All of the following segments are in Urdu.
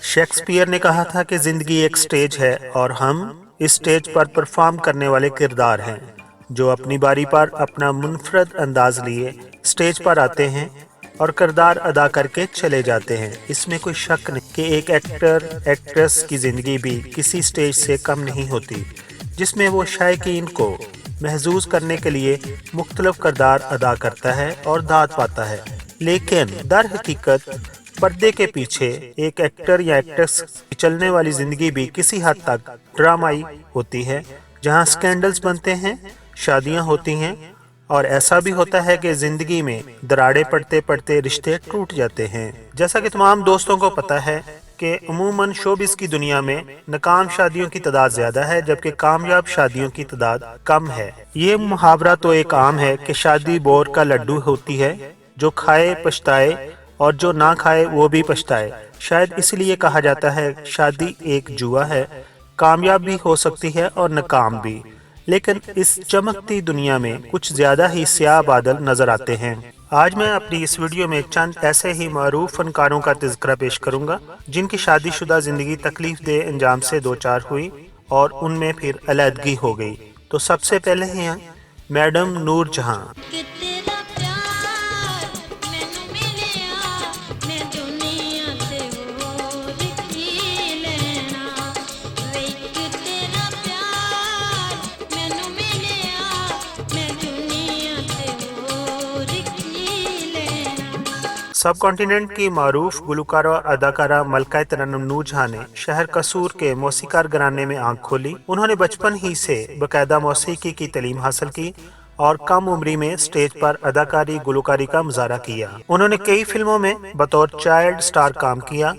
شیکسپیئر نے کہا تھا کہ زندگی ایک سٹیج ہے اور ہم اس سٹیج پر پرفارم کرنے والے کردار ہیں جو اپنی باری پر اپنا منفرد انداز لیے سٹیج پر آتے ہیں اور کردار ادا کر کے چلے جاتے ہیں۔ اس میں کوئی شک نہیں کہ ایک ایکٹر ایکٹریس کی زندگی بھی کسی سٹیج سے کم نہیں ہوتی جس میں وہ شائقین کو محظوظ کرنے کے لیے مختلف کردار ادا کرتا ہے اور داد پاتا ہے، لیکن در حقیقت پردے کے پیچھے ایک ایکٹر یا ایکٹریس کی چلنے والی زندگی بھی کسی حد تک ڈرامائی ہوتی ہے، جہاں سکینڈلز بنتے ہیں، شادیاں ہوتی ہیں اور ایسا بھی ہوتا ہے کہ زندگی میں دراڑیں پڑتے پڑتے رشتے ٹوٹ جاتے ہیں۔ جیسا کہ تمام دوستوں کو پتہ ہے کہ عموماً شوبز کی دنیا میں ناکام شادیوں کی تعداد زیادہ ہے جبکہ کامیاب شادیوں کی تعداد کم ہے۔ یہ محاورہ تو ایک عام ہے کہ شادی بور کا لڈو ہوتی ہے، جو کھائے پچھتائے اور جو نہ کھائے وہ بھی پچھتائے۔ شاید اس لیے کہا جاتا ہے شادی ایک جوا ہے، کامیاب بھی ہو سکتی ہے اور ناکام بھی، لیکن اس چمکتی دنیا میں کچھ زیادہ ہی سیاہ بادل نظر آتے ہیں۔ آج میں اپنی اس ویڈیو میں چند ایسے ہی معروف فنکاروں کا تذکرہ پیش کروں گا جن کی شادی شدہ زندگی تکلیف دہ انجام سے دوچار ہوئی اور ان میں پھر علیحدگی ہو گئی۔ تو سب سے پہلے ہیں میڈم نور جہاں۔ سب کانٹیننٹ کی معروف گلوکارہ اور اداکارہ ملکہ ترنم نور جہاں نے شہر قصور کے موسیقار گھرانے میں آنکھ کھولی۔ انہوں نے بچپن ہی سے باقاعدہ موسیقی کی تعلیم حاصل کی اور کم عمری میں سٹیج پر اداکاری گلوکاری کا مظاہرہ کیا۔ انہوں نے کئی فلموں میں بطور چائلڈ سٹار کام کیا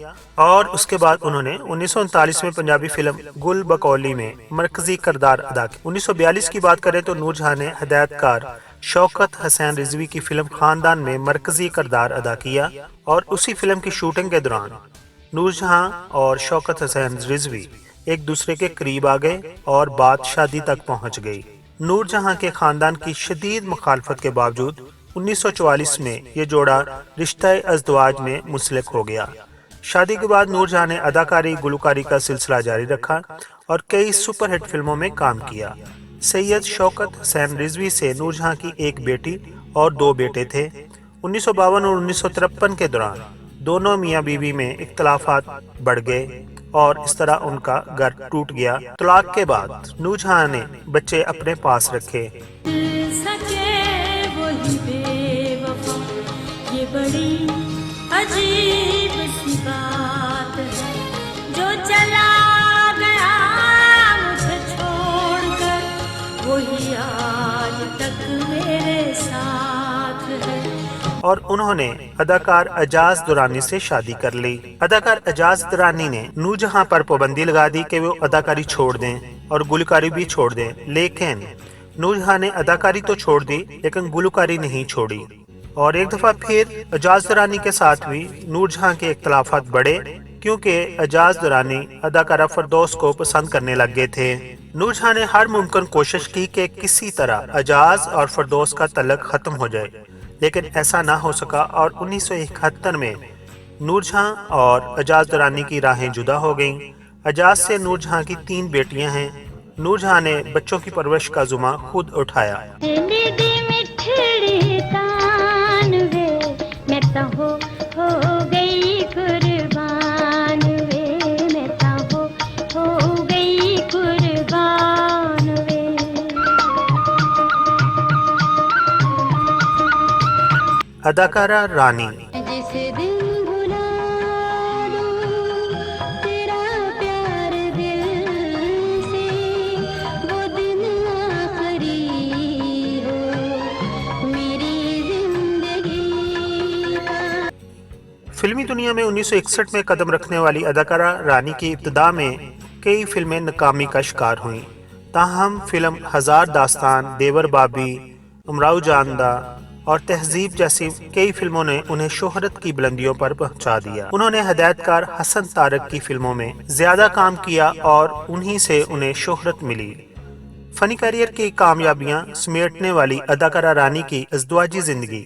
اور اس کے بعد انہوں نے 1939 میں پنجابی فلم گل بکولی میں مرکزی کردار ادا کیا۔ 1942 کی بات کریں تو نور جہاں نے ہدایت کار شوکت حسین رضوی کی فلم خاندان میں مرکزی کردار ادا کیا اور اسی فلم کی شوٹنگ کے دوران نور جہاں اور شوکت حسین رضوی ایک دوسرے کے قریب آ گئے اور بات شادی تک پہنچ گئی۔ نور جہاں کے خاندان کی شدید مخالفت کے باوجود 1944 میں یہ جوڑا رشتہ ازدواج میں منسلک ہو گیا۔ شادی کے بعد نور جہاں نے اداکاری گلوکاری کا سلسلہ جاری رکھا اور کئی سپر ہٹ فلموں میں کام کیا۔ سید شوکت حسین رضوی سے نور جہاں کی ایک بیٹی اور 2 بیٹے تھے۔ 1952 اور 1953 کے دوران دونوں میاں بیوی میں اختلافات بڑھ گئے اور اس طرح ان کا گھر ٹوٹ گیا۔ طلاق کے بعد نور جہاں نے بچے اپنے پاس رکھے۔ یہ بڑی عجیب سی بات ہے جو چلا گیا مجھے چھوڑ کر، وہی آج تک میرے ساتھ ہے۔ اور انہوں نے اداکار اعجاز درانی سے شادی کر لی۔ اداکار اعجاز درانی نے نور جہاں پر پابندی لگا دی کہ وہ اداکاری چھوڑ دیں اور گلوکاری بھی چھوڑ دیں، لیکن نور جہاں نے اداکاری تو چھوڑ دی لیکن گلوکاری نہیں چھوڑی۔ اور ایک دفعہ پھر اعجاز درانی کے ساتھ بھی نور جہاں کے اختلافات بڑھے کیونکہ اعجاز درانی اداکارہ فردوس کو پسند کرنے لگ گئے تھے۔ نور جہاں نے ہر ممکن کوشش کی کہ کسی طرح اعجاز اور فردوس کا تعلق ختم ہو جائے، لیکن ایسا نہ ہو سکا اور 1971 میں نور جہاں اور اعجاز درانی کی راہیں جدا ہو گئیں۔ اعجاز سے نور جہاں کی 3 بیٹیاں ہیں۔ نور جہاں نے بچوں کی پرورش کا ذمہ خود اٹھایا۔ اداکارہ رانی۔ فلمی دنیا میں 1961 میں قدم رکھنے والی اداکارہ رانی کی ابتدا میں کئی فلمیں ناکامی کا شکار ہوئیں، تاہم فلم ہزار داستان، دیور بابی، امراؤ جاندہ اور تہذیب جیسی کئی فلموں نے انہیں شہرت کی بلندیوں پر پہنچا دیا۔ انہوں نے ہدایت کار حسن طارق کی فلموں میں زیادہ کام کیا اور انہی سے انہیں شہرت ملی۔ فنی کیریئر کی کامیابیاں سمیٹنے والی اداکارہ رانی کی ازدواجی زندگی